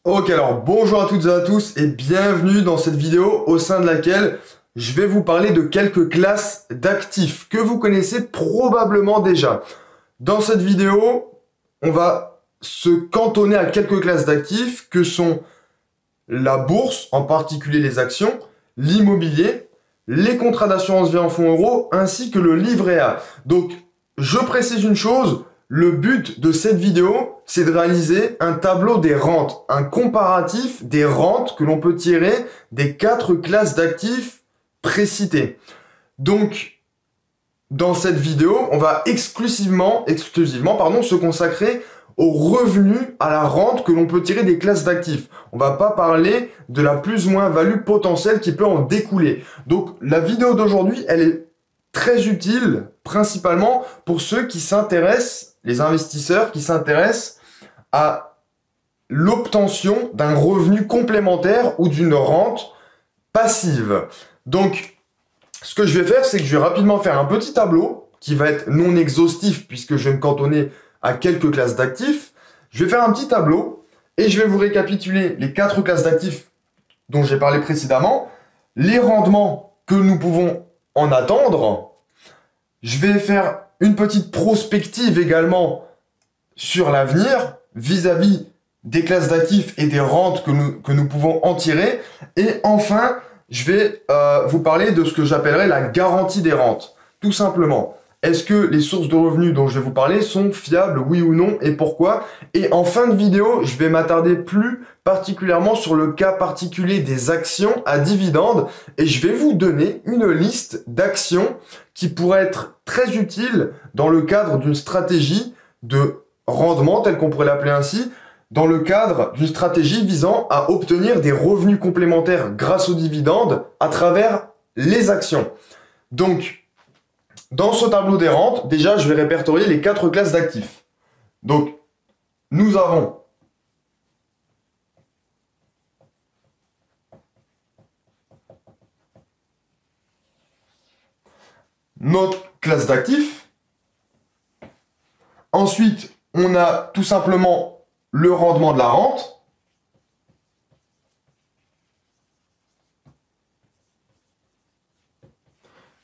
Ok, alors bonjour à toutes et à tous et bienvenue dans cette vidéo au sein de laquelle je vais vous parler de quelques classes d'actifs que vous connaissez probablement déjà. Dans cette vidéo, on va se cantonner à quelques classes d'actifs que sont la bourse, en particulier les actions, l'immobilier, les contrats d'assurance vie en fonds euros ainsi que le livret A. Donc, je précise une chose. Le but de cette vidéo, c'est de réaliser un tableau des rentes, un comparatif des rentes que l'on peut tirer des 4 classes d'actifs précitées. Donc, dans cette vidéo, on va exclusivement se consacrer aux revenus, à la rente que l'on peut tirer des classes d'actifs. On va pas parler de la plus ou moins value potentielle qui peut en découler. Donc, la vidéo d'aujourd'hui, elle est très utile, principalement pour ceux qui s'intéressent, les investisseurs qui s'intéressent à l'obtention d'un revenu complémentaire ou d'une rente passive. Donc, ce que je vais faire, c'est que je vais rapidement faire un petit tableau qui va être non exhaustif puisque je vais me cantonner à quelques classes d'actifs. Je vais faire un petit tableau et je vais vous récapituler les 4 classes d'actifs dont j'ai parlé précédemment, les rendements que nous pouvons en attendre. Je vais faire une petite prospective également sur l'avenir vis-à-vis des classes d'actifs et des rentes que nous pouvons en tirer. Et enfin, je vais vous parler de ce que j'appellerais la garantie des rentes. Tout simplement, est-ce que les sources de revenus dont je vais vous parler sont fiables, oui ou non, et pourquoi? Et en fin de vidéo, je vais m'attarder plus particulièrement sur le cas particulier des actions à dividendes et je vais vous donner une liste d'actions qui pourraient être très utiles dans le cadre d'une stratégie de rendement, telle qu'on pourrait l'appeler ainsi, dans le cadre d'une stratégie visant à obtenir des revenus complémentaires grâce aux dividendes à travers les actions. Donc, dans ce tableau des rentes, déjà, je vais répertorier les 4 classes d'actifs. Donc, nous avons notre classe d'actifs. Ensuite, on a tout simplement le rendement de la rente.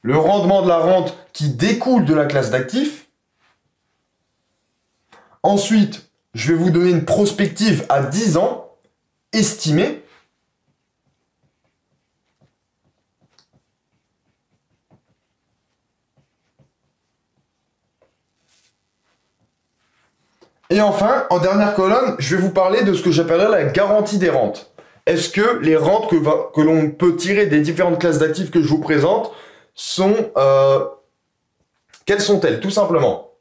Le rendement de la rente qui découle de la classe d'actifs. Ensuite, je vais vous donner une prospective à 10 ans estimée. Et enfin, en dernière colonne, je vais vous parler de ce que j'appellerais la garantie des rentes. Est-ce que les rentes que l'on peut tirer des différentes classes d'actifs que je vous présente sont... quelles sont-elles, tout simplement?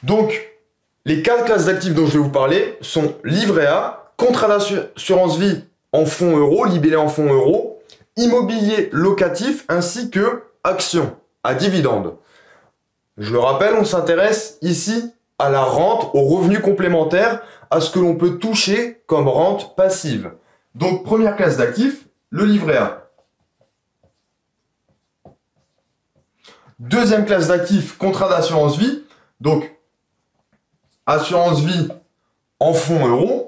Donc, les 4 classes d'actifs dont je vais vous parler sont livret A, contrat d'assurance vie en fonds euros, libellé en fonds euros, immobilier locatif ainsi que actions à dividendes. Je le rappelle, on s'intéresse ici à la rente, aux revenus complémentaires, à ce que l'on peut toucher comme rente passive. Donc, première classe d'actifs, le livret A. Deuxième classe d'actifs, contrat d'assurance vie. Donc, assurance vie en fonds euros.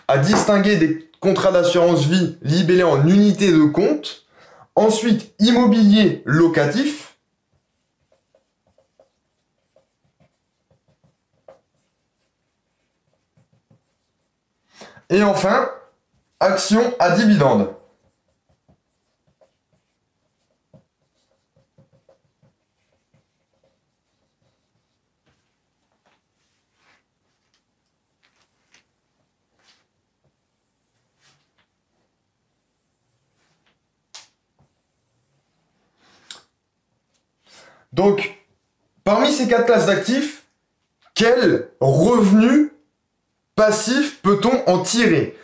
À distinguer des contrats d'assurance vie libellés en unités de compte. Ensuite, immobilier locatif. Et enfin, actions à dividendes. Donc, parmi ces 4 classes d'actifs, quel revenu passif peut-on en tirer?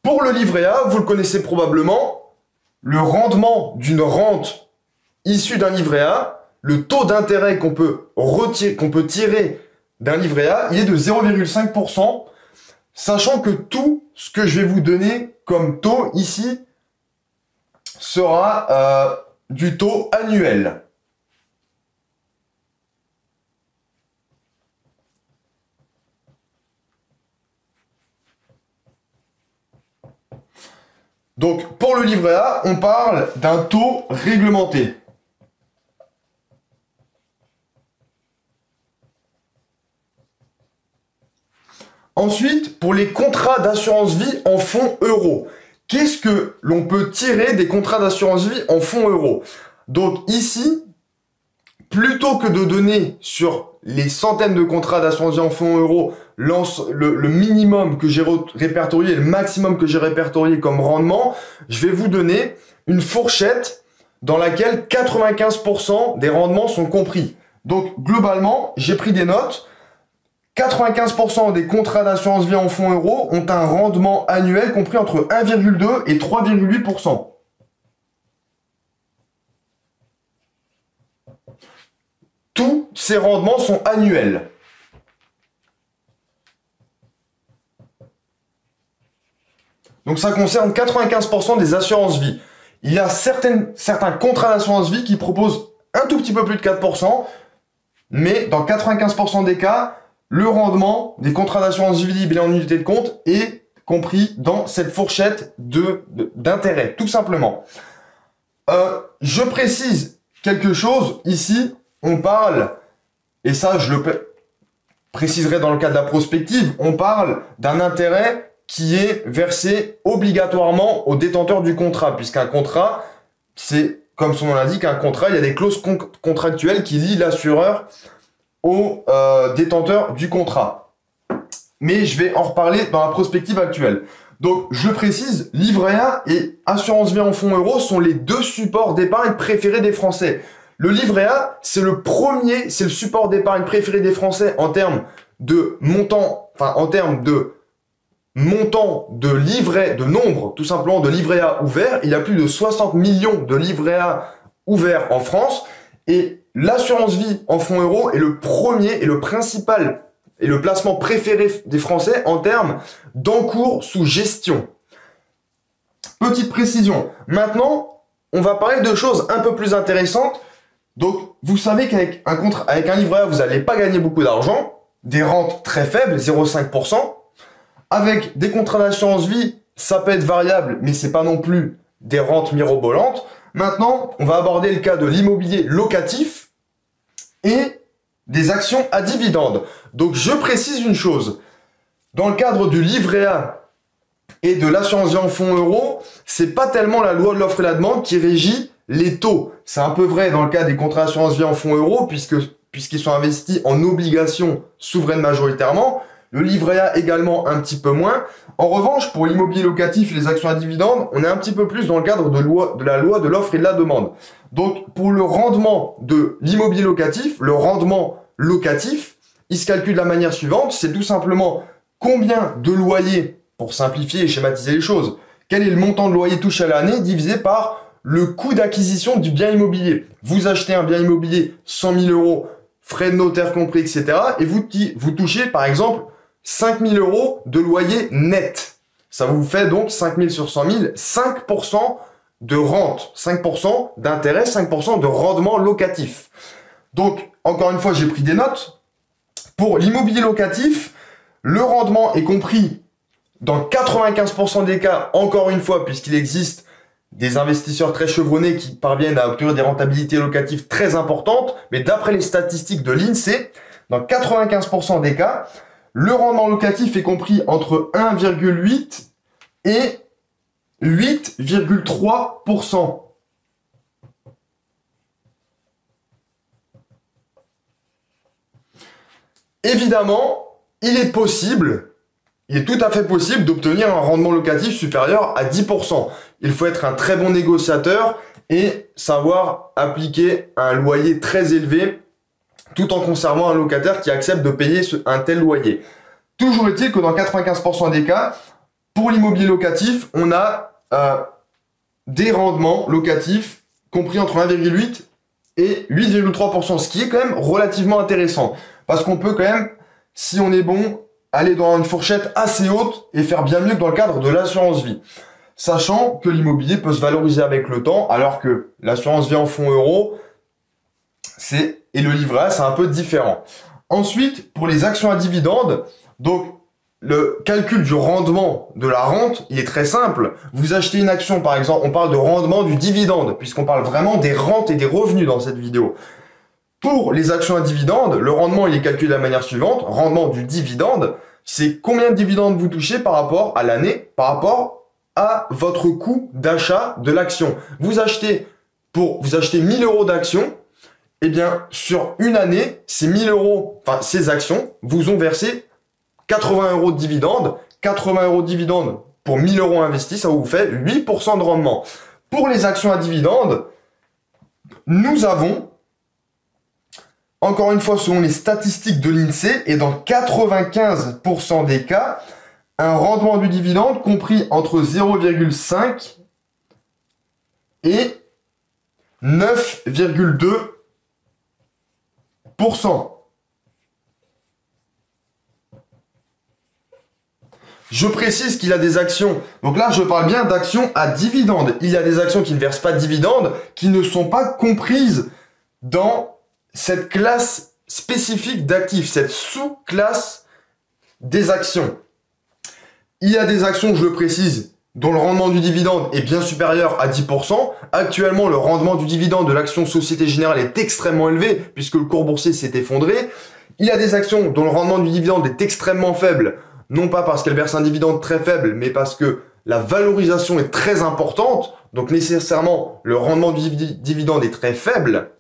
Pour le livret A, vous le connaissez probablement, le rendement d'une rente issue d'un livret A, le taux d'intérêt qu'on peut tirer d'un livret A, il est de 0,5%, sachant que tout ce que je vais vous donner comme taux ici sera du taux annuel. Donc, pour le livret A, on parle d'un taux réglementé. Ensuite, pour les contrats d'assurance vie en fonds euros. Qu'est-ce que l'on peut tirer des contrats d'assurance vie en fonds euros? Donc ici, plutôt que de donner sur les centaines de contrats d'assurance vie en fonds euros le minimum que j'ai répertorié et le maximum que j'ai répertorié comme rendement, je vais vous donner une fourchette dans laquelle 95% des rendements sont compris. Donc globalement, j'ai pris des notes. 95% des contrats d'assurance vie en fonds euros ont un rendement annuel compris entre 1,2 et 3,8%. Tous ces rendements sont annuels. Donc ça concerne 95% des assurances vie. Il y a certains contrats d'assurance vie qui proposent un tout petit peu plus de 4%, mais dans 95% des cas, le rendement des contrats d'assurance vie libellés en unité de compte est compris dans cette fourchette d'intérêt, tout simplement. Je précise quelque chose ici, on parle, et ça je le préciserai dans le cas de la prospective, on parle d'un intérêt qui est versé obligatoirement au détenteur du contrat, puisqu'un contrat, c'est, comme son nom l'indique, un contrat, il y a des clauses contractuelles qui lient l'assureur au détenteur du contrat. Mais je vais en reparler dans la prospective actuelle. Donc, je précise, livret A et assurance vie en fonds euros sont les deux supports d'épargne préférés des Français. Le livret A, c'est le support d'épargne préféré des Français en termes de montant, de nombre, tout simplement, de livrets A ouverts. Il y a plus de 60 millions de livrets A ouverts en France. Et l'assurance vie en fonds euros est le premier et le principal et le placement préféré des Français en termes d'encours sous gestion. Petite précision. Maintenant, on va parler de choses un peu plus intéressantes. Donc, vous savez qu'avec un livret A, vous n'allez pas gagner beaucoup d'argent, des rentes très faibles, 0,5%. Avec des contrats d'assurance vie, ça peut être variable, mais c'est pas non plus des rentes mirobolantes. Maintenant, on va aborder le cas de l'immobilier locatif et des actions à dividendes. Donc, je précise une chose. Dans le cadre du livret A et de l'assurance vie en fonds euros, c'est pas tellement la loi de l'offre et la demande qui régit les taux. C'est un peu vrai dans le cas des contrats d'assurance vie en fonds euros, puisqu'ils sont investis en obligations souveraines majoritairement. Le livret A également un petit peu moins. En revanche, pour l'immobilier locatif et les actions à dividendes, on est un petit peu plus dans le cadre de la loi de l'offre et de la demande. Donc, pour le rendement de l'immobilier locatif, le rendement locatif, il se calcule de la manière suivante. C'est tout simplement combien de loyers, pour simplifier et schématiser les choses, quel est le montant de loyer touché à l'année divisé par le coût d'acquisition du bien immobilier. Vous achetez un bien immobilier 100 000 euros, frais de notaire compris, etc. Et vous touchez, par exemple, 5 000 euros de loyer net. Ça vous fait donc 5 000 sur 100 000, 5% de rente, 5% d'intérêt, 5% de rendement locatif. Donc, encore une fois, j'ai pris des notes. Pour l'immobilier locatif, le rendement est compris dans 95% des cas, encore une fois, puisqu'il existe des investisseurs très chevronnés qui parviennent à obtenir des rentabilités locatives très importantes, mais d'après les statistiques de l'INSEE, dans 95% des cas, le rendement locatif est compris entre 1,8 et 8,3%. Évidemment, il est tout à fait possible d'obtenir un rendement locatif supérieur à 10%. Il faut être un très bon négociateur et savoir appliquer un loyer très élevé tout en conservant un locataire qui accepte de payer un tel loyer. Toujours est-il que dans 95% des cas, pour l'immobilier locatif, on a des rendements locatifs compris entre 1,8 et 8,3%, ce qui est quand même relativement intéressant. Parce qu'on peut quand même, si on est bon, aller dans une fourchette assez haute et faire bien mieux que dans le cadre de l'assurance vie. sachant que l'immobilier peut se valoriser avec le temps, alors que l'assurance vie en fonds euros et le livret A, c'est un peu différent. Ensuite, pour les actions à dividendes, donc le calcul du rendement de la rente, il est très simple. Vous achetez une action, par exemple, on parle de rendement du dividende, puisqu'on parle vraiment des rentes et des revenus dans cette vidéo. Pour les actions à dividendes, le rendement, il est calculé de la manière suivante. Rendement du dividende, c'est combien de dividendes vous touchez par rapport à l'année, par rapport à votre coût d'achat de l'action. Vous achetez 1000 euros d'actions, eh bien, sur une année, ces 1000 euros, enfin, ces actions vous ont versé 80 euros de dividendes. 80 euros de dividendes pour 1000 euros investis, ça vous fait 8% de rendement. Pour les actions à dividendes, nous avons, encore une fois, selon les statistiques de l'INSEE, et dans 95% des cas, un rendement du dividende compris entre 0,5 et 9,2%. Je précise qu'il y a des actions, donc là je parle bien d'actions à dividendes. Il y a des actions qui ne versent pas de dividendes, qui ne sont pas comprises dans cette classe spécifique d'actifs, cette sous-classe des actions. Il y a des actions, je le précise, dont le rendement du dividende est bien supérieur à 10%. Actuellement, le rendement du dividende de l'action Société Générale est extrêmement élevé, puisque le cours boursier s'est effondré. Il y a des actions dont le rendement du dividende est extrêmement faible, non pas parce qu'elles versent un dividende très faible, mais parce que la valorisation est très importante, donc nécessairement le rendement du dividende est très faible.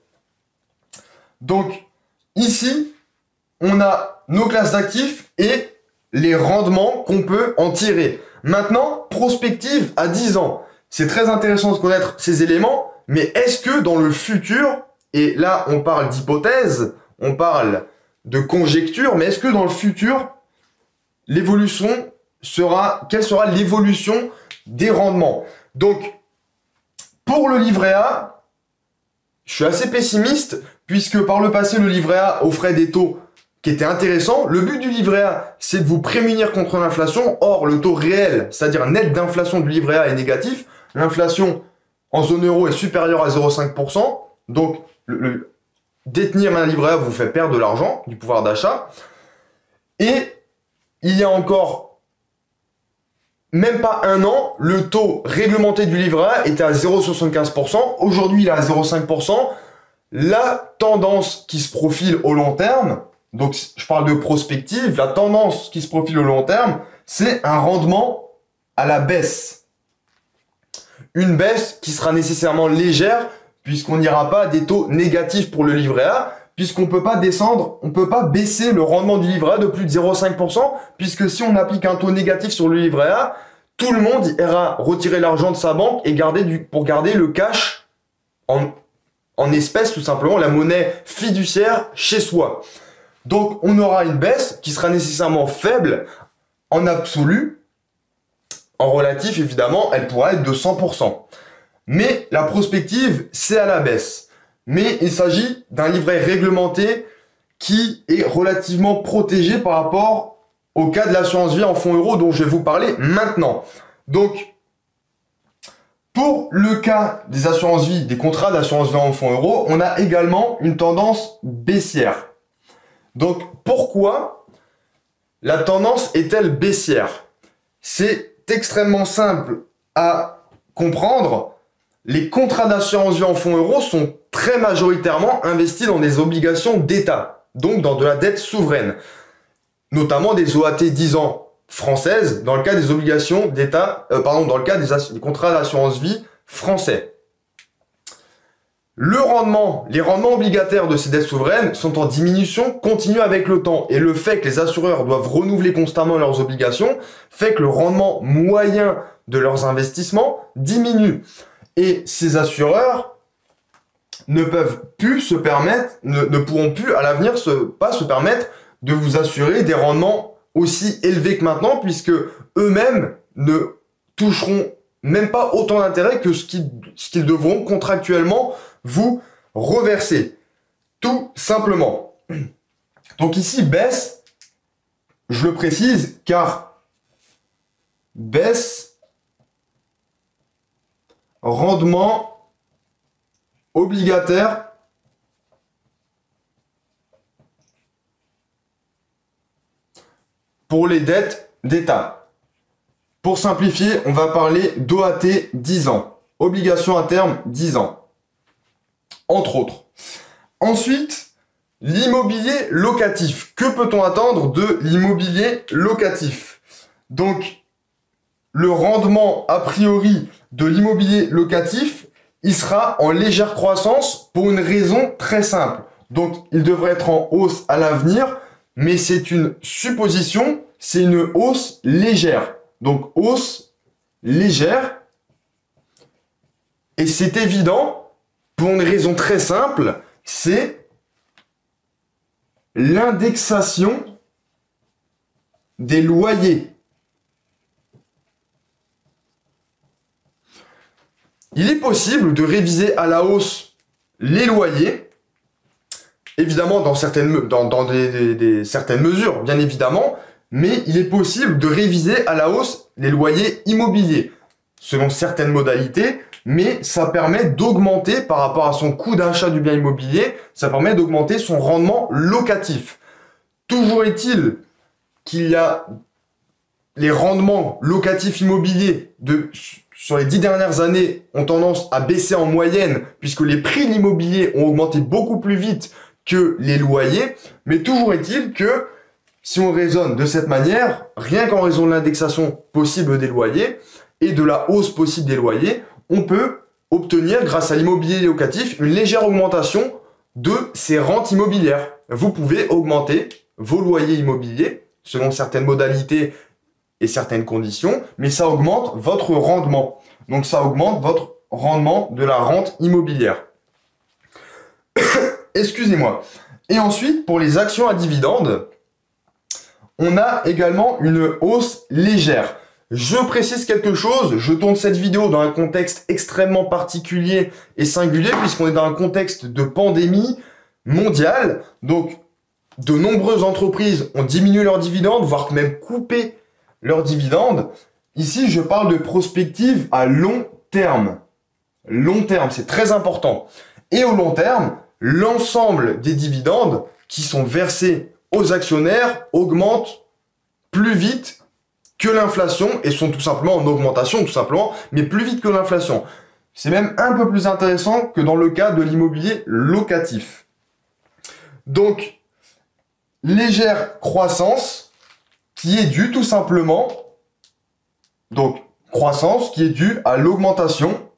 Donc ici, on a nos classes d'actifs et les rendements qu'on peut en tirer. Maintenant, prospective à 10 ans. C'est très intéressant de connaître ces éléments, mais est-ce que dans le futur, et là on parle d'hypothèse, on parle de conjecture, mais est-ce que dans le futur, l'évolution sera, quelle sera l'évolution des rendements? Donc, pour le livret A, je suis assez pessimiste, puisque par le passé, le livret A offrait des taux qui étaient intéressants. Le but du livret A, c'est de vous prémunir contre l'inflation. Or, le taux réel, c'est-à-dire net d'inflation du livret A est négatif. L'inflation en zone euro est supérieure à 0,5%. Donc, détenir un livret A vous fait perdre de l'argent, du pouvoir d'achat. Et il y a encore même pas un an, le taux réglementé du livret A était à 0,75%. Aujourd'hui, il est à 0,5%. La tendance qui se profile au long terme, donc je parle de prospective, la tendance qui se profile au long terme, c'est un rendement à la baisse. Une baisse qui sera nécessairement légère, puisqu'on n'ira pas à des taux négatifs pour le livret A, puisqu'on peut pas descendre, on peut pas baisser le rendement du livret A de plus de 0,5%, puisque si on applique un taux négatif sur le livret A, tout le monde ira retirer l'argent de sa banque et pour garder le cash en espèces, tout simplement, la monnaie fiduciaire chez soi. Donc, on aura une baisse qui sera nécessairement faible en absolu. En relatif, évidemment, elle pourra être de 100%. Mais la prospective, c'est à la baisse. Mais il s'agit d'un livret réglementé qui est relativement protégé par rapport au cas de l'assurance vie en fonds euros dont je vais vous parler maintenant. Donc, pour le cas des assurances vie, des contrats d'assurance vie en fonds euros, on a également une tendance baissière. Donc, pourquoi la tendance est-elle baissière? C'est extrêmement simple à comprendre. Les contrats d'assurance vie en fonds euros sont très majoritairement investis dans des obligations d'État, donc dans de la dette souveraine, notamment des OAT 10 ans françaises, dans le cas des obligations d'État, dans le cas des contrats d'assurance vie français. Les rendements obligataires de ces dettes souveraines sont en diminution continue avec le temps, et le fait que les assureurs doivent renouveler constamment leurs obligations fait que le rendement moyen de leurs investissements diminue. Et ces assureurs ne pourront plus à l'avenir pas se permettre de vous assurer des rendements aussi élevés que maintenant, puisque eux-mêmes ne toucheront même pas autant d'intérêt que ce qu'ils devront contractuellement vous reverser. Tout simplement. Donc ici, baisse, je le précise, car baisse rendement obligataire pour les dettes d'État. Pour simplifier, on va parler d'OAT 10 ans. Obligation à terme 10 ans. Entre autres. Ensuite, l'immobilier locatif. Que peut-on attendre de l'immobilier locatif? Donc, le rendement a priori de l'immobilier locatif, il sera en légère croissance pour une raison très simple. Donc, il devrait être en hausse à l'avenir, mais c'est une supposition, c'est une hausse légère. Donc, hausse légère. Et c'est évident, pour une raison très simple, c'est l'indexation des loyers. Il est possible de réviser à la hausse les loyers, évidemment dans certaines mesures, bien évidemment, mais il est possible de réviser à la hausse les loyers immobiliers, selon certaines modalités, mais ça permet d'augmenter, par rapport à son coût d'achat du bien immobilier, ça permet d'augmenter son rendement locatif. Toujours est-il qu'il y a les rendements locatifs immobiliers sur les 10 dernières années ont tendance à baisser en moyenne puisque les prix de l'immobilier ont augmenté beaucoup plus vite que les loyers. Mais toujours est-il que si on raisonne de cette manière, rien qu'en raison de l'indexation possible des loyers et de la hausse possible des loyers, on peut obtenir grâce à l'immobilier locatif une légère augmentation de ses rentes immobilières. Vous pouvez augmenter vos loyers immobiliers selon certaines modalités et certaines conditions, mais ça augmente votre rendement. Donc ça augmente votre rendement de la rente immobilière. Excusez-moi. Et ensuite, pour les actions à dividendes, on a également une hausse légère. Je précise quelque chose, je tourne cette vidéo dans un contexte extrêmement particulier et singulier, puisqu'on est dans un contexte de pandémie mondiale. Donc, de nombreuses entreprises ont diminué leurs dividendes, voire même coupé leurs dividendes. Ici, je parle de prospective à long terme. Long terme, c'est très important. Et au long terme, l'ensemble des dividendes qui sont versés aux actionnaires augmentent plus vite que l'inflation et sont tout simplement en augmentation, tout simplement, mais plus vite que l'inflation. C'est même un peu plus intéressant que dans le cas de l'immobilier locatif. Donc, légère croissance qui est due tout simplement, donc croissance qui est due à l'augmentation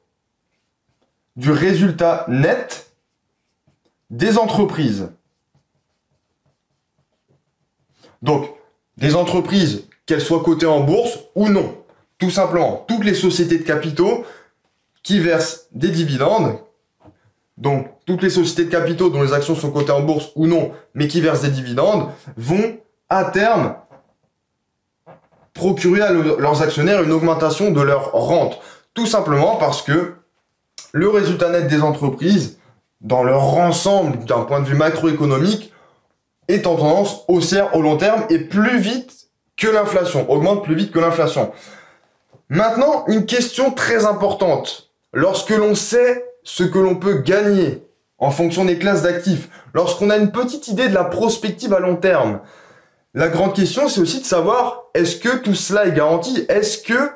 du résultat net des entreprises. Donc, des entreprises, qu'elles soient cotées en bourse ou non. Tout simplement, toutes les sociétés de capitaux qui versent des dividendes, donc toutes les sociétés de capitaux dont les actions sont cotées en bourse ou non, mais qui versent des dividendes, vont à terme procurer à leurs actionnaires une augmentation de leur rente. Tout simplement parce que le résultat net des entreprises, dans leur ensemble d'un point de vue macroéconomique, est en tendance haussière au long terme et plus vite que l'inflation, augmente plus vite que l'inflation. Maintenant, une question très importante. Lorsque l'on sait ce que l'on peut gagner en fonction des classes d'actifs, lorsqu'on a une petite idée de la prospective à long terme, la grande question, c'est aussi de savoir, est-ce que tout cela est garanti? Est-ce que,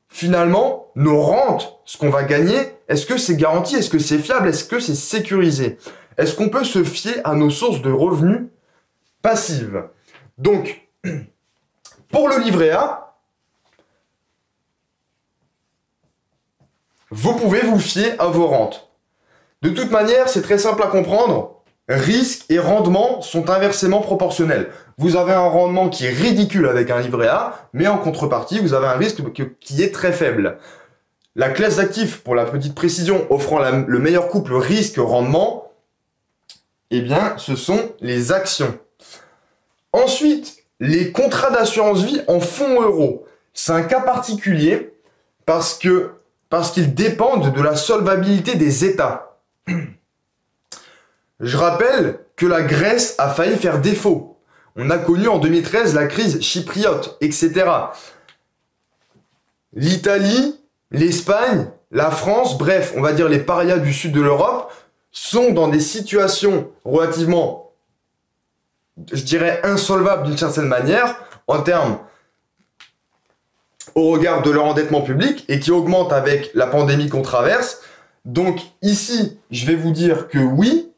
finalement, nos rentes, ce qu'on va gagner, est-ce que c'est garanti? Est-ce que c'est fiable? Est-ce que c'est sécurisé? Est-ce qu'on peut se fier à nos sources de revenus passives? Donc, pour le livret A, vous pouvez vous fier à vos rentes. De toute manière, c'est très simple à comprendre. Risque et rendement sont inversement proportionnels. Vous avez un rendement qui est ridicule avec un livret A, mais en contrepartie, vous avez un risque qui est très faible. La classe d'actifs, pour la petite précision, offrant le meilleur couple risque-rendement, eh bien, ce sont les actions. Ensuite, les contrats d'assurance vie en fonds euros. C'est un cas particulier parce qu'ils dépendent de la solvabilité des États. Je rappelle que la Grèce a failli faire défaut. On a connu en 2013 la crise chypriote, etc. L'Italie, l'Espagne la France, bref, on va dire les parias du sud de l'Europe, sont dans des situations relativement, je dirais, insolvables d'une certaine manière, en termes au regard de leur endettement public, et qui augmente avec la pandémie qu'on traverse. Donc ici, je vais vous dire que oui,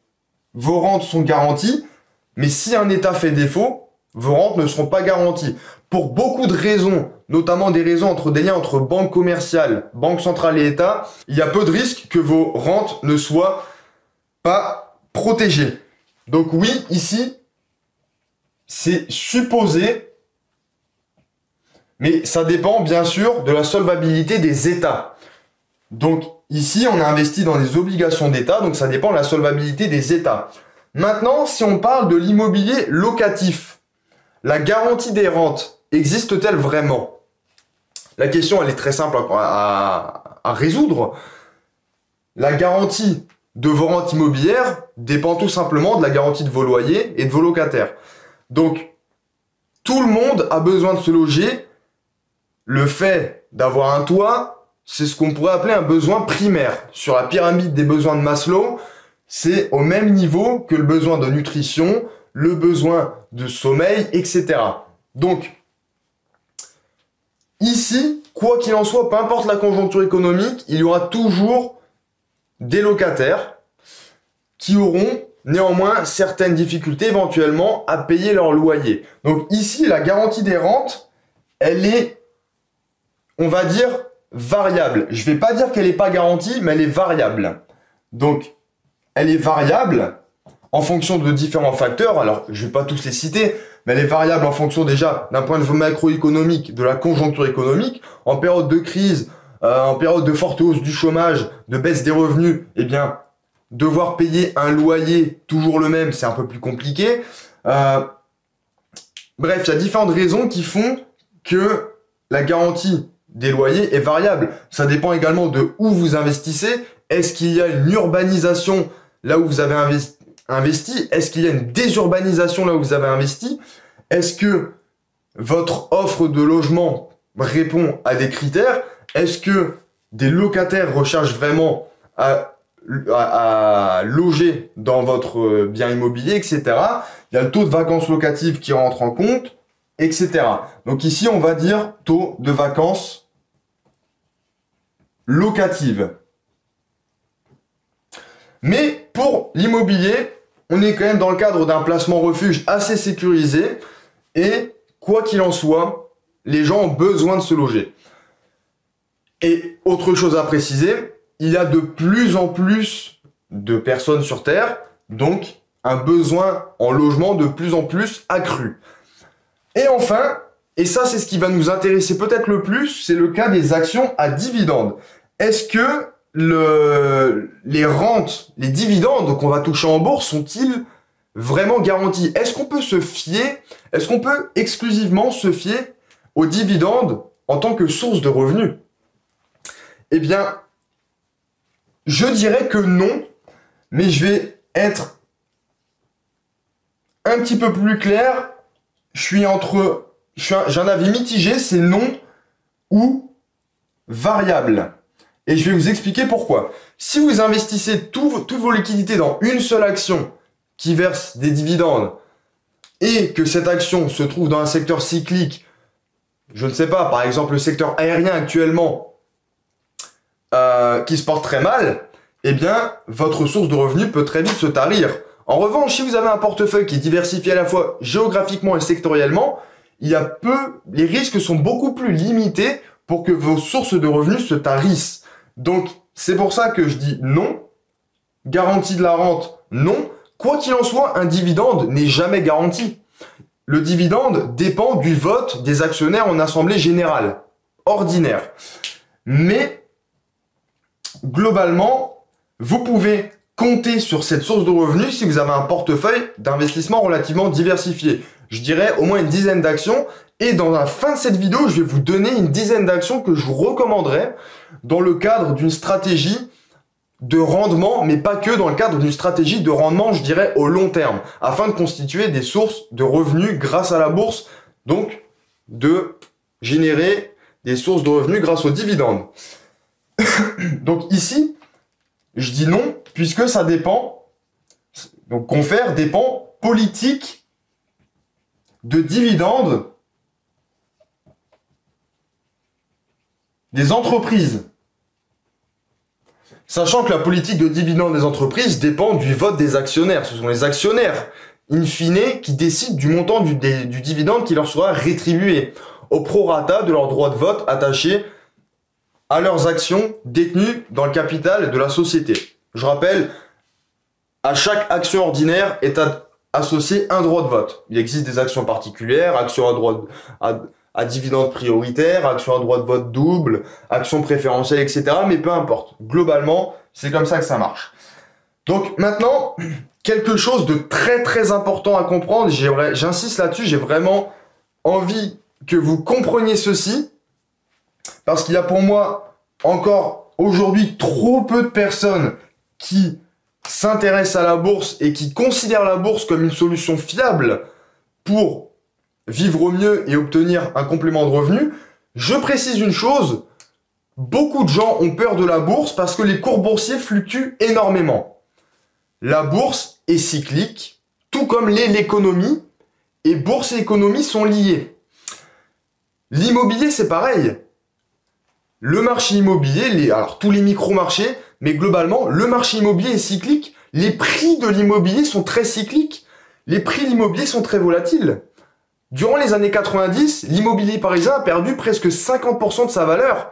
vos rentes sont garanties, mais si un État fait défaut, vos rentes ne seront pas garanties. Pour beaucoup de raisons, notamment des raisons des liens entre banques commerciales, banque centrale et État, il y a peu de risques que vos rentes ne soient pas protégées. Donc oui, ici, c'est supposé, mais ça dépend bien sûr de la solvabilité des États. Donc ici, on a investi dans des obligations d'État, donc ça dépend de la solvabilité des États. Maintenant, si on parle de l'immobilier locatif, la garantie des rentes existe-t-elle vraiment? La question, elle est très simple à résoudre. La garantie de vos rentes immobilières dépend tout simplement de la garantie de vos loyers et de vos locataires. Donc, tout le monde a besoin de se loger. Le fait d'avoir un toit, c'est ce qu'on pourrait appeler un besoin primaire. Sur la pyramide des besoins de Maslow, c'est au même niveau que le besoin de nutrition, le besoin de sommeil, etc. Donc, ici, quoi qu'il en soit, peu importe la conjoncture économique, il y aura toujours des locataires qui auront néanmoins certaines difficultés éventuellement à payer leur loyer. Donc ici, la garantie des rentes, elle est, on va dire, variable. Je ne vais pas dire qu'elle n'est pas garantie, mais elle est variable. Donc, elle est variable en fonction de différents facteurs. Alors, je ne vais pas tous les citer, mais elle est variable en fonction déjà d'un point de vue macroéconomique, de la conjoncture économique. En période de crise, en période de forte hausse du chômage, de baisse des revenus, eh bien, devoir payer un loyer toujours le même, c'est un peu plus compliqué. Bref, il y a différentes raisons qui font que la garantie des loyers est variable. Ça dépend également de où vous investissez. Est-ce qu'il y a une urbanisation là où vous avez investi? Est-ce qu'il y a une désurbanisation là où vous avez investi? Est-ce que votre offre de logement répond à des critères? Est-ce que des locataires recherchent vraiment à loger dans votre bien immobilier, etc. Il y a le taux de vacances locatives qui rentre en compte, etc. Donc ici, on va dire taux de vacances locatives. Mais pour l'immobilier, on est quand même dans le cadre d'un placement refuge assez sécurisé et quoi qu'il en soit, les gens ont besoin de se loger. Et autre chose à préciser, il y a de plus en plus de personnes sur Terre, donc un besoin en logement de plus en plus accru. Et enfin, et ça c'est ce qui va nous intéresser peut-être le plus, c'est le cas des actions à dividendes. Est-ce que les rentes, les dividendes qu'on va toucher en bourse sont-ils vraiment garantis? Est-ce qu'on peut se fier, est-ce qu'on peut exclusivement se fier aux dividendes en tant que source de revenus? Eh bien, je dirais que non, mais je vais être un petit peu plus clair. J'ai un avis mitigé, c'est non ou variable. Et je vais vous expliquer pourquoi. Si vous investissez toutes vos liquidités dans une seule action qui verse des dividendes et que cette action se trouve dans un secteur cyclique, je ne sais pas, par exemple le secteur aérien actuellement, qui se porte très mal, eh bien, votre source de revenus peut très vite se tarir. En revanche, si vous avez un portefeuille qui est diversifié à la fois géographiquement et sectoriellement, les risques sont beaucoup plus limités pour que vos sources de revenus se tarissent. Donc, c'est pour ça que je dis non. Garantie de la rente, non. Quoi qu'il en soit, un dividende n'est jamais garanti. Le dividende dépend du vote des actionnaires en assemblée générale, ordinaire. Mais, globalement, vous pouvez compter sur cette source de revenus si vous avez un portefeuille d'investissement relativement diversifié. Je dirais au moins une dizaine d'actions. Et dans la fin de cette vidéo, je vais vous donner une dizaine d'actions que je vous recommanderais dans le cadre d'une stratégie de rendement, mais pas que dans le cadre d'une stratégie de rendement, je dirais, au long terme, afin de constituer des sources de revenus grâce à la bourse, donc de générer des sources de revenus grâce aux dividendes. Donc ici, je dis non, puisque ça dépend, donc confère dépend politique de dividendes des entreprises. Sachant que la politique de dividendes des entreprises dépend du vote des actionnaires. Ce sont les actionnaires, in fine, qui décident du montant du dividende qui leur sera rétribué au prorata de leur droit de vote attaché à leurs actions détenues dans le capital de la société. Je rappelle, à chaque action ordinaire est associé un droit de vote. Il existe des actions particulières, actions à dividendes prioritaires, actions à droit de vote double, actions préférentielles, etc. Mais peu importe. Globalement, c'est comme ça que ça marche. Donc maintenant, quelque chose de très très important à comprendre, j'insiste là-dessus, j'ai vraiment envie que vous compreniez ceci, parce qu'il y a pour moi encore aujourd'hui trop peu de personnes qui s'intéressent à la bourse et qui considèrent la bourse comme une solution fiable pour vivre au mieux et obtenir un complément de revenu. Je précise une chose, beaucoup de gens ont peur de la bourse parce que les cours boursiers fluctuent énormément. La bourse est cyclique, tout comme l'est l'économie, et bourse et économie sont liées. L'immobilier, c'est pareil. Le marché immobilier, alors tous les micro-marchés, mais globalement, le marché immobilier est cyclique. Les prix de l'immobilier sont très cycliques. Les prix de l'immobilier sont très volatiles. Durant les années 90, l'immobilier parisien a perdu presque 50% de sa valeur.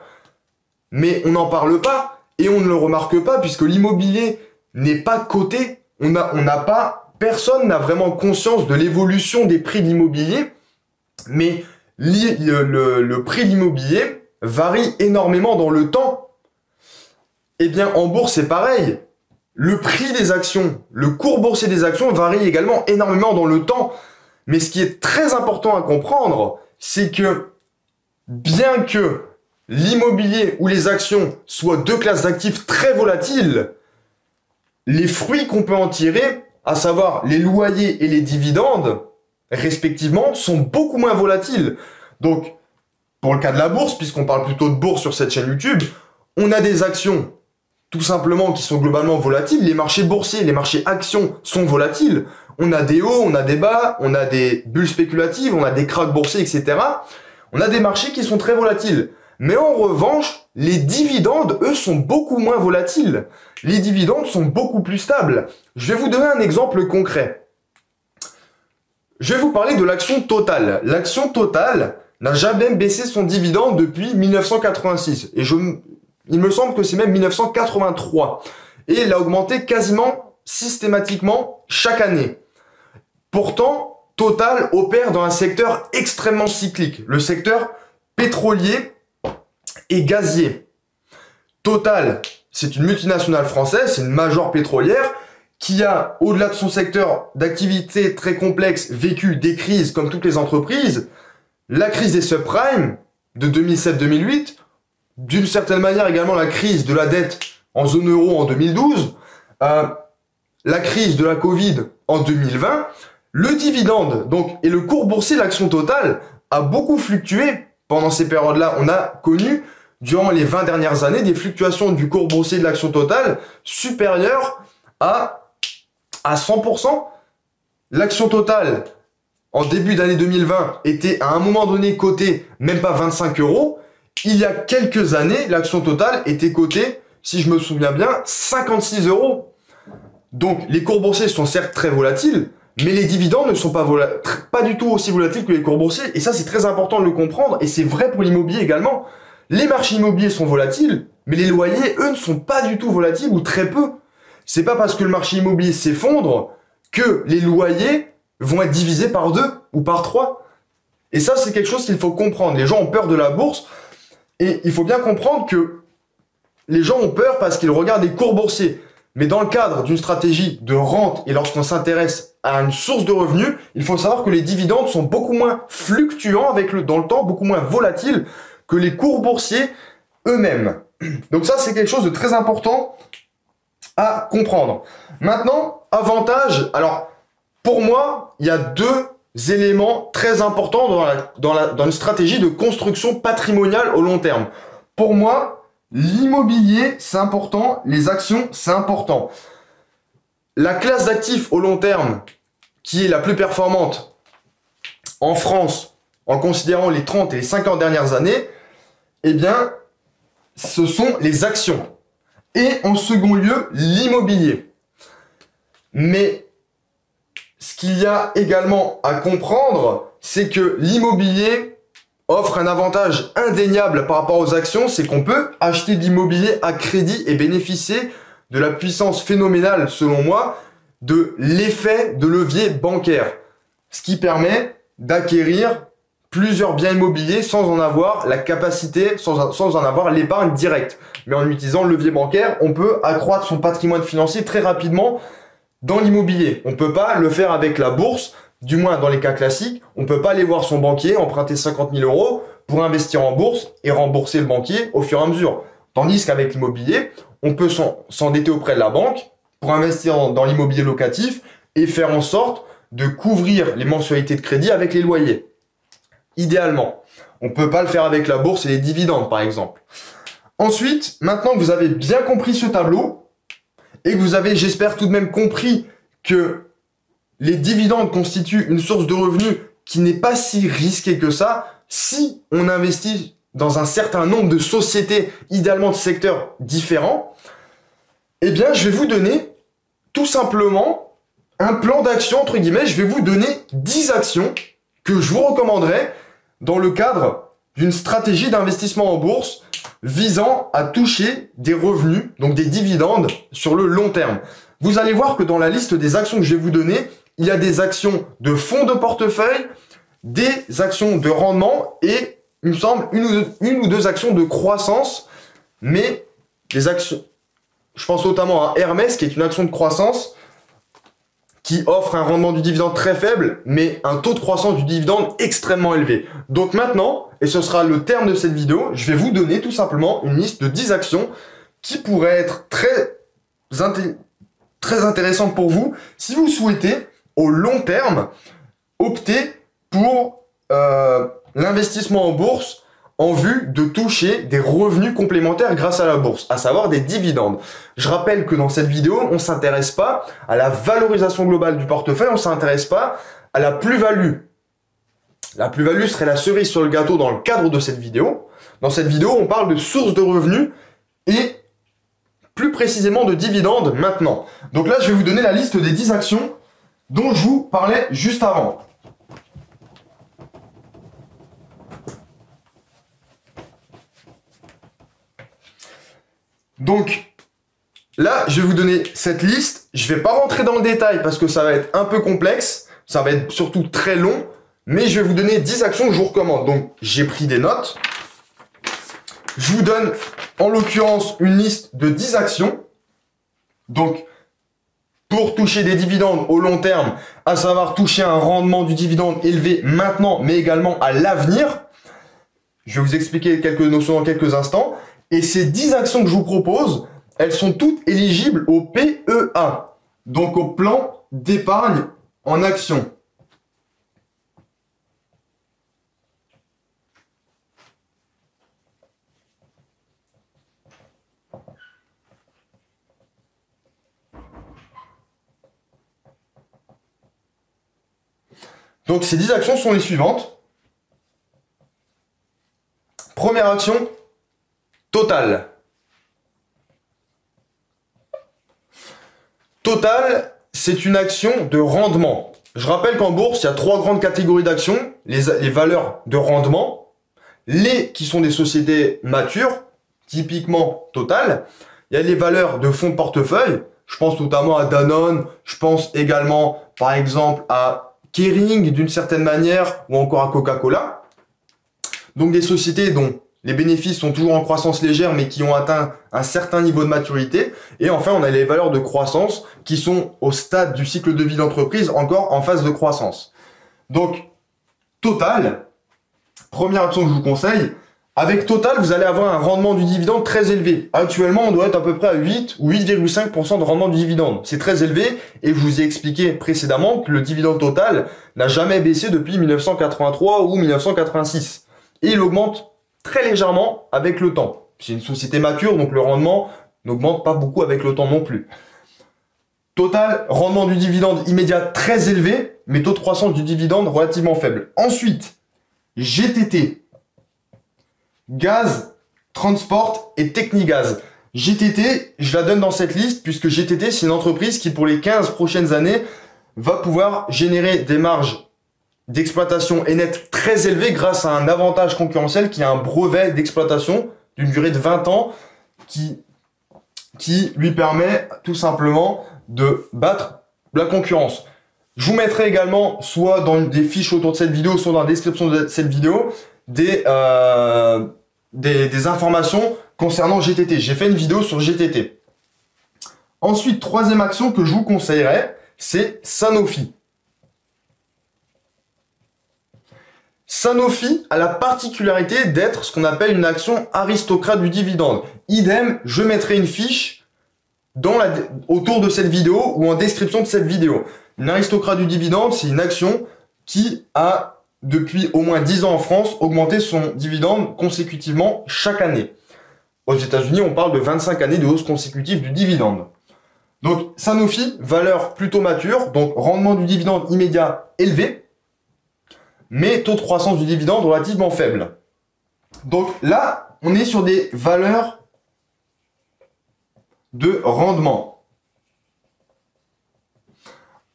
Mais on n'en parle pas et on ne le remarque pas puisque l'immobilier n'est pas coté. Personne n'a vraiment conscience de l'évolution des prix de l'immobilier. Mais le prix de l'immobilier varie énormément dans le temps. Eh bien, en bourse, c'est pareil. Le prix des actions, le cours boursier des actions varie également énormément dans le temps. Mais ce qui est très important à comprendre, c'est que bien que l'immobilier ou les actions soient deux classes d'actifs très volatiles, les fruits qu'on peut en tirer, à savoir les loyers et les dividendes, respectivement, sont beaucoup moins volatiles. Donc, pour le cas de la bourse, puisqu'on parle plutôt de bourse sur cette chaîne YouTube, on a des actions tout simplement qui sont globalement volatiles. Les marchés boursiers, les marchés actions sont volatiles. On a des hauts, on a des bas, on a des bulles spéculatives, on a des cracks boursiers, etc. On a des marchés qui sont très volatiles. Mais en revanche, les dividendes, eux, sont beaucoup moins volatiles. Les dividendes sont beaucoup plus stables. Je vais vous donner un exemple concret. Je vais vous parler de l'action Total. L'action Total n'a jamais baissé son dividende depuis 1986. Et il me semble que c'est même 1983. Et il a augmenté quasiment systématiquement chaque année. Pourtant, Total opère dans un secteur extrêmement cyclique, le secteur pétrolier et gazier. Total, c'est une multinationale française, c'est une major pétrolière qui a, au-delà de son secteur d'activité très complexe, vécu des crises comme toutes les entreprises. La crise des subprimes de 2007-2008, d'une certaine manière également la crise de la dette en zone euro en 2012, la crise de la Covid en 2020, le dividende donc et le cours boursier de l'action Total a beaucoup fluctué pendant ces périodes-là. On a connu durant les 20 dernières années des fluctuations du cours boursier de l'action Total supérieures à 100%. L'action Total en début d'année 2020 était à un moment donné cotée même pas 25 €. Il y a quelques années, l'action Total était cotée, si je me souviens bien, 56 €. Donc les cours boursiers sont certes très volatiles, mais les dividendes ne sont pas du tout aussi volatiles que les cours boursiers. Et ça, c'est très important de le comprendre. Et c'est vrai pour l'immobilier également. Les marchés immobiliers sont volatiles, mais les loyers, eux, ne sont pas du tout volatiles ou très peu. C'est pas parce que le marché immobilier s'effondre que les loyers vont être divisés par 2 ou par 3. Et ça, c'est quelque chose qu'il faut comprendre. Les gens ont peur de la bourse. Et il faut bien comprendre que les gens ont peur parce qu'ils regardent les cours boursiers. Mais dans le cadre d'une stratégie de rente et lorsqu'on s'intéresse à une source de revenus, il faut savoir que les dividendes sont beaucoup moins fluctuants dans le temps, beaucoup moins volatiles que les cours boursiers eux-mêmes. Donc ça, c'est quelque chose de très important à comprendre. Maintenant, avantage. Alors, pour moi, il y a deux éléments très importants dans une stratégie de construction patrimoniale au long terme. Pour moi, l'immobilier, c'est important. Les actions, c'est important. La classe d'actifs au long terme, qui est la plus performante en France, en considérant les 30 et les 50 dernières années, eh bien, ce sont les actions. Et en second lieu, l'immobilier. Mais ce qu'il y a également à comprendre, c'est que l'immobilier offre un avantage indéniable par rapport aux actions, c'est qu'on peut acheter de l'immobilier à crédit et bénéficier de la puissance phénoménale, selon moi, de l'effet de levier bancaire. Ce qui permet d'acquérir plusieurs biens immobiliers sans en avoir la capacité, sans en avoir l'épargne directe. Mais en utilisant le levier bancaire, on peut accroître son patrimoine financier très rapidement dans l'immobilier. On ne peut pas le faire avec la bourse, du moins dans les cas classiques. On ne peut pas aller voir son banquier, emprunter 50 000 € pour investir en bourse et rembourser le banquier au fur et à mesure. Tandis qu'avec l'immobilier, on peut s'endetter auprès de la banque pour investir dans l'immobilier locatif et faire en sorte de couvrir les mensualités de crédit avec les loyers. Idéalement. On ne peut pas le faire avec la bourse et les dividendes, par exemple. Ensuite, maintenant que vous avez bien compris ce tableau, et que vous avez, j'espère, tout de même compris que les dividendes constituent une source de revenus qui n'est pas si risquée que ça, si on investit dans un certain nombre de sociétés, idéalement de secteurs différents, eh bien, je vais vous donner tout simplement un plan d'action, entre guillemets. Je vais vous donner 10 actions que je vous recommanderais dans le cadre d'une stratégie d'investissement en bourse visant à toucher des revenus, donc des dividendes, sur le long terme. Vous allez voir que dans la liste des actions que je vais vous donner, il y a des actions de fonds de portefeuille, des actions de rendement et, il me semble, une ou deux actions de croissance, mais des actions, je pense notamment à Hermès, qui est une action de croissance, qui offre un rendement du dividende très faible, mais un taux de croissance du dividende extrêmement élevé. Donc maintenant, et ce sera le terme de cette vidéo, je vais vous donner tout simplement une liste de 10 actions qui pourraient être très intéressantes pour vous si vous souhaitez, au long terme, opter pour l'investissement en bourse en vue de toucher des revenus complémentaires grâce à la bourse, à savoir des dividendes. Je rappelle que dans cette vidéo, on ne s'intéresse pas à la valorisation globale du portefeuille, on ne s'intéresse pas à la plus-value. La plus-value serait la cerise sur le gâteau dans le cadre de cette vidéo. Dans cette vidéo, on parle de sources de revenus et plus précisément de dividendes maintenant. Donc là, je vais vous donner la liste des 10 actions dont je vous parlais juste avant. Donc, là, je vais vous donner cette liste. Je ne vais pas rentrer dans le détail parce que ça va être un peu complexe. Ça va être surtout très long. Mais je vais vous donner 10 actions que je vous recommande. Donc, j'ai pris des notes. Je vous donne, en l'occurrence, une liste de 10 actions. Donc, pour toucher des dividendes au long terme, à savoir toucher un rendement du dividende élevé maintenant, mais également à l'avenir. Je vais vous expliquer quelques notions dans quelques instants. Et ces 10 actions que je vous propose, elles sont toutes éligibles au PEA, donc au plan d'épargne en actions. Donc ces 10 actions sont les suivantes. Première action, Total. Total, c'est une action de rendement. Je rappelle qu'en bourse, il y a 3 grandes catégories d'actions. Les valeurs de rendement, les qui sont des sociétés matures, typiquement Total. Il y a les valeurs de fonds de portefeuille. Je pense notamment à Danone. Je pense également, par exemple, à Kering d'une certaine manière, ou encore à Coca-Cola. Donc des sociétés dont les bénéfices sont toujours en croissance légère, mais qui ont atteint un certain niveau de maturité. Et enfin, on a les valeurs de croissance qui sont au stade du cycle de vie d'entreprise, encore en phase de croissance. Donc, Total, première action que je vous conseille. Avec Total, vous allez avoir un rendement du dividende très élevé. Actuellement, on doit être à peu près à 8 ou 8,5% de rendement du dividende. C'est très élevé et je vous ai expliqué précédemment que le dividende Total n'a jamais baissé depuis 1983 ou 1986. Et il augmente très légèrement avec le temps. c'est une société mature, donc le rendement n'augmente pas beaucoup avec le temps non plus. Total, rendement du dividende immédiat très élevé, mais taux de croissance du dividende relativement faible. Ensuite, GTT, Gaz, Transport et Technigaz. GTT, je la donne dans cette liste puisque GTT, c'est une entreprise qui, pour les 15 prochaines années, va pouvoir générer des marges d'exploitation et net très élevées grâce à un avantage concurrentiel qui est un brevet d'exploitation d'une durée de 20 ans qui lui permet tout simplement de battre la concurrence. Je vous mettrai également, soit dans des fiches autour de cette vidéo, soit dans la description de cette vidéo, des informations concernant GTT. J'ai fait une vidéo sur GTT. Ensuite, troisième action que je vous conseillerais, c'est Sanofi. Sanofi a la particularité d'être ce qu'on appelle une action aristocrate du dividende. Idem, je mettrai une fiche autour de cette vidéo ou en description de cette vidéo. Une aristocrate du dividende, c'est une action qui a, depuis au moins 10 ans en France, augmenté son dividende consécutivement chaque année. Aux États-Unis, on parle de 25 années de hausse consécutive du dividende. Donc, Sanofi, valeur plutôt mature, donc rendement du dividende immédiat élevé, mais taux de croissance du dividende relativement faible. Donc là, on est sur des valeurs de rendement.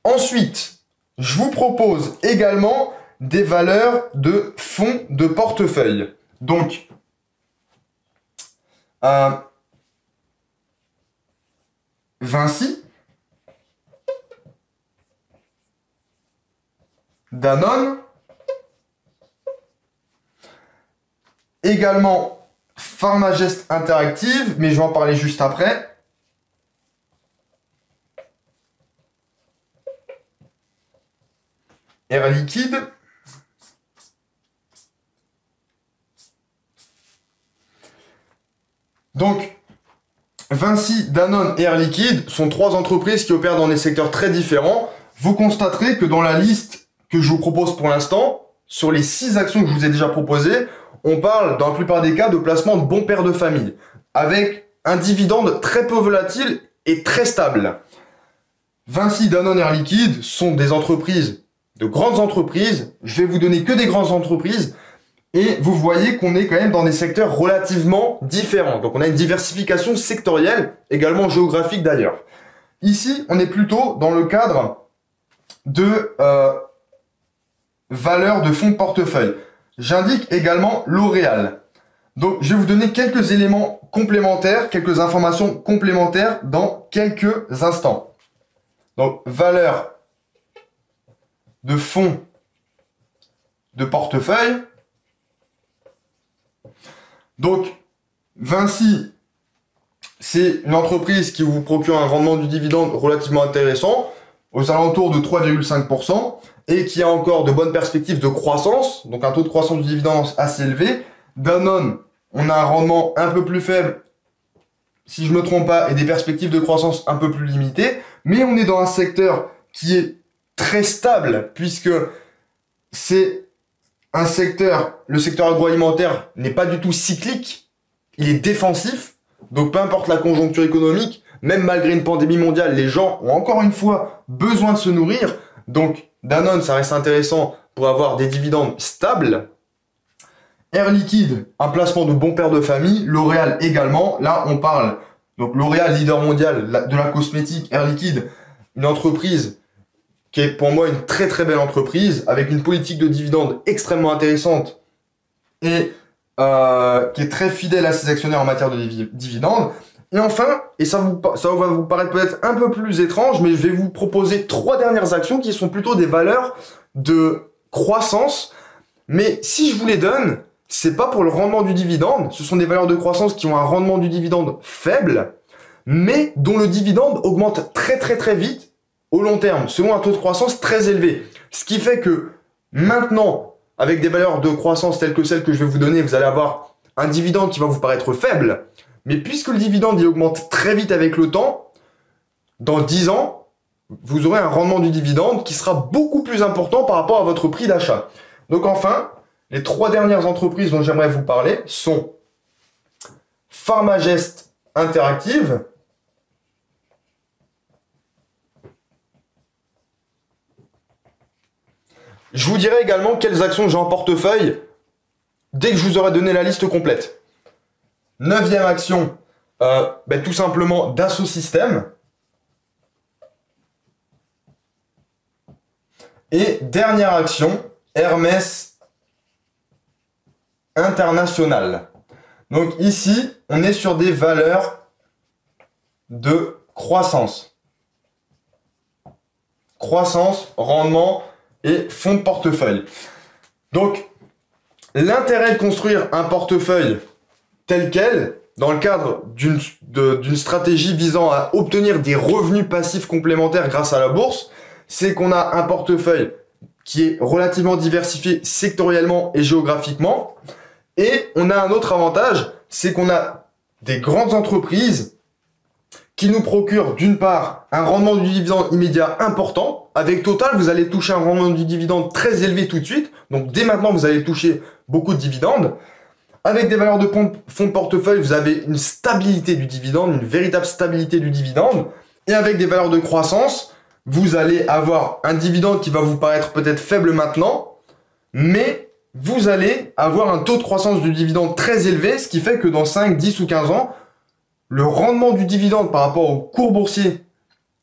Ensuite, je vous propose également des valeurs de fonds de portefeuille. Donc, Vinci, Danone, également Pharmagest Interactive, mais je vais en parler juste après. Air Liquide. Donc, Vinci, Danone et Air Liquide sont trois entreprises qui opèrent dans des secteurs très différents. Vous constaterez que dans la liste que je vous propose pour l'instant, sur les 6 actions que je vous ai déjà proposées, on parle dans la plupart des cas de placement de bons pères de famille, avec un dividende très peu volatile et très stable. Vinci, Danone et Air Liquide sont des entreprises, de grandes entreprises. Je vais vous donner que des grandes entreprises. Et vous voyez qu'on est quand même dans des secteurs relativement différents. Donc on a une diversification sectorielle, également géographique d'ailleurs. Ici, on est plutôt dans le cadre de valeurs de fonds de portefeuille. J'indique également L'Oréal. Donc je vais vous donner quelques éléments complémentaires, quelques informations complémentaires dans quelques instants. Donc valeurs de fonds de portefeuille. Donc, Vinci, c'est une entreprise qui vous procure un rendement du dividende relativement intéressant, aux alentours de 3,5%, et qui a encore de bonnes perspectives de croissance, donc un taux de croissance du dividende assez élevé. Danone, on a un rendement un peu plus faible, si je ne me trompe pas, et des perspectives de croissance un peu plus limitées, mais on est dans un secteur qui est très stable, puisque c'est un secteur, le secteur agroalimentaire n'est pas du tout cyclique, il est défensif, donc peu importe la conjoncture économique, même malgré une pandémie mondiale, les gens ont encore une fois besoin de se nourrir, donc Danone, ça reste intéressant pour avoir des dividendes stables. Air Liquide, un placement de bons pères de famille, L'Oréal également, là on parle, donc L'Oréal, leader mondial de la cosmétique, Air Liquide, une entreprise qui est pour moi une très très belle entreprise, avec une politique de dividendes extrêmement intéressante et qui est très fidèle à ses actionnaires en matière de dividendes. Et enfin, et ça va vous paraître peut-être un peu plus étrange, mais je vais vous proposer 3 dernières actions qui sont plutôt des valeurs de croissance. Mais si je vous les donne, c'est pas pour le rendement du dividende, ce sont des valeurs de croissance qui ont un rendement du dividende faible, mais dont le dividende augmente très très très vite au long terme, selon un taux de croissance très élevé. Ce qui fait que maintenant, avec des valeurs de croissance telles que celles que je vais vous donner, vous allez avoir un dividende qui va vous paraître faible. Mais puisque le dividende il augmente très vite avec le temps, dans 10 ans, vous aurez un rendement du dividende qui sera beaucoup plus important par rapport à votre prix d'achat. Donc enfin, les 3 dernières entreprises dont j'aimerais vous parler sont Pharmagest Interactive. Je vous dirai également quelles actions j'ai en portefeuille dès que je vous aurai donné la liste complète. 9e action, tout simplement Dassault Systèmes. Et dernière action, Hermès International. Donc ici, on est sur des valeurs de croissance. Croissance, rendement et fonds de portefeuille. Donc, l'intérêt de construire un portefeuille tel quel, dans le cadre d'une stratégie visant à obtenir des revenus passifs complémentaires grâce à la bourse, c'est qu'on a un portefeuille qui est relativement diversifié sectoriellement et géographiquement. Et on a un autre avantage, c'est qu'on a des grandes entreprises qui nous procurent d'une part un rendement du dividende immédiat important. Avec Total, vous allez toucher un rendement du dividende très élevé tout de suite. Donc dès maintenant, vous allez toucher beaucoup de dividendes. Avec des valeurs de fonds de portefeuille, vous avez une stabilité du dividende, une véritable stabilité du dividende. Et avec des valeurs de croissance, vous allez avoir un dividende qui va vous paraître peut-être faible maintenant, mais vous allez avoir un taux de croissance du dividende très élevé, ce qui fait que dans 5, 10 ou 15 ans, le rendement du dividende par rapport au cours boursier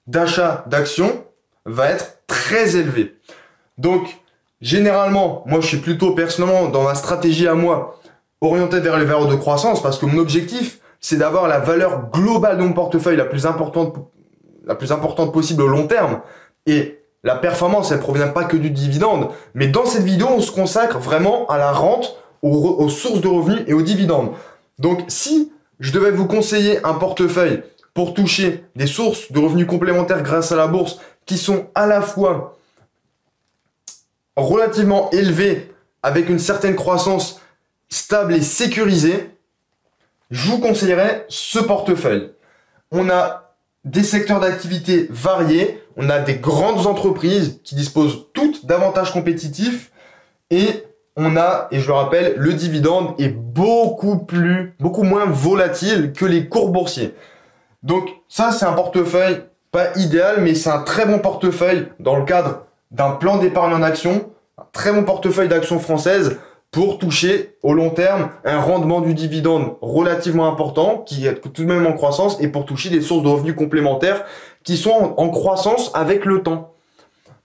d'achat d'actions va être très élevé. Donc, généralement, moi je suis plutôt personnellement dans ma stratégie à moi orienté vers les valeurs de croissance parce que mon objectif, c'est d'avoir la valeur globale de mon portefeuille la plus importante possible au long terme. Et la performance, elle provient pas que du dividende. Mais dans cette vidéo, on se consacre vraiment à la rente, aux sources de revenus et aux dividendes. Donc, si je devais vous conseiller un portefeuille pour toucher des sources de revenus complémentaires grâce à la bourse qui sont à la fois relativement élevées avec une certaine croissance stable et sécurisée, je vous conseillerais ce portefeuille. On a des secteurs d'activité variés, on a des grandes entreprises qui disposent toutes d'avantages compétitifs et on a, et je le rappelle, le dividende est beaucoup moins volatile que les cours boursiers. Donc ça, c'est un portefeuille pas idéal, mais c'est un très bon portefeuille dans le cadre d'un plan d'épargne en action, un très bon portefeuille d'actions françaises pour toucher au long terme un rendement du dividende relativement important, qui est tout de même en croissance, et pour toucher des sources de revenus complémentaires qui sont en croissance avec le temps.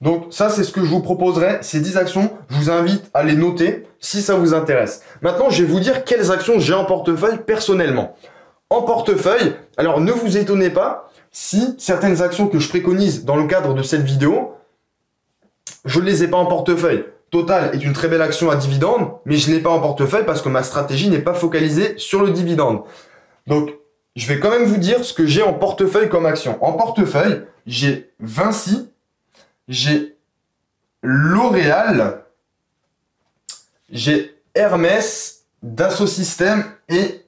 Donc ça, c'est ce que je vous proposerai, ces 10 actions. Je vous invite à les noter si ça vous intéresse. Maintenant, je vais vous dire quelles actions j'ai en portefeuille personnellement. En portefeuille, alors ne vous étonnez pas si certaines actions que je préconise dans le cadre de cette vidéo, je ne les ai pas en portefeuille. Total est une très belle action à dividende, mais je ne l'ai pas en portefeuille parce que ma stratégie n'est pas focalisée sur le dividende. Donc, je vais quand même vous dire ce que j'ai en portefeuille comme action. En portefeuille, j'ai Vinci, j'ai L'Oréal, j'ai Hermès, Dassault Systèmes et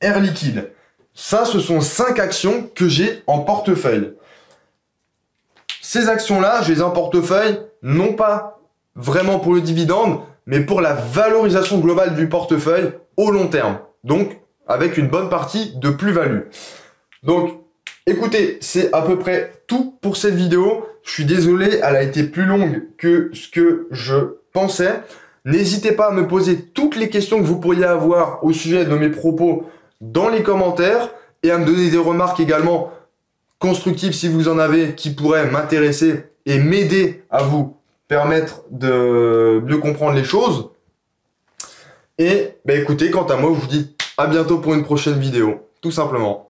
Air Liquide. Ça, ce sont 5 actions que j'ai en portefeuille. Ces actions-là, je les ai en portefeuille, non pas vraiment pour le dividende, mais pour la valorisation globale du portefeuille au long terme. Donc, avec une bonne partie de plus-value. Donc, écoutez, c'est à peu près tout pour cette vidéo. Je suis désolé, elle a été plus longue que ce que je pensais. N'hésitez pas à me poser toutes les questions que vous pourriez avoir au sujet de mes propos dans les commentaires et à me donner des remarques également constructives si vous en avez qui pourraient m'intéresser et m'aider à vous permettre de mieux comprendre les choses. Et écoutez, quant à moi, je vous dis à bientôt pour une prochaine vidéo, tout simplement.